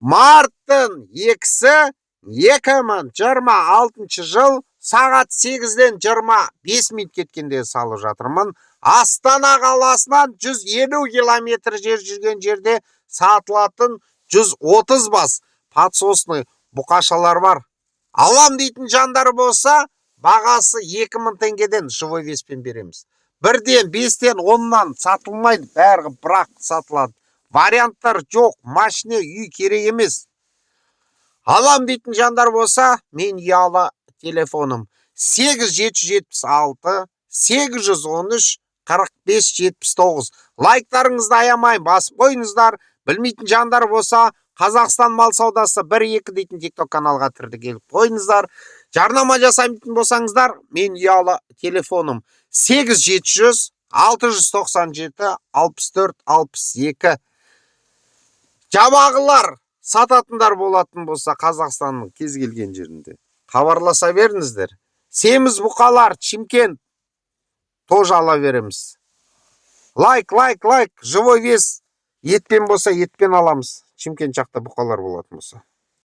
марттың 2-сі 2026 жыл сағат 8-ден 25 минут кеткенде салып жатырмын. Астана қаласынан 150 километр жер жүрген жерде сатылатын 130 бас подсосный бұқашалар бар. Алам дейтін жандар болса, бағасы 2000 теңгеден живой веспен береміз. 1-ден 5-тен 10-нан сатылмайды, бәрі бірақ сатылады. Варианттар жоқ, машина үй керек емес. Алам дейтін жандар болса, мен ұялы телефоным 8776 813 4579. Лайктарыңызды аямай басып қойыңыздар. Білмейтін жандар болса, Қазақстан мал саудасы 1-2 дейтін TikTok каналға кірді келіп қойыңыздар. Жарнама жасаймын болсаңыздар, мен ұялы телефоным 8700 697 64 62. Жабағылар сататындар болатын болса, Қазақстанның кез келген жерінде хабарласа беріңіздер. Семіз бұқалар, Чимкент тоже ала береміз. Лайк, живой вес. Етпен болса, етпен аламыз. Чимкент жақта бұқалар болатын болса.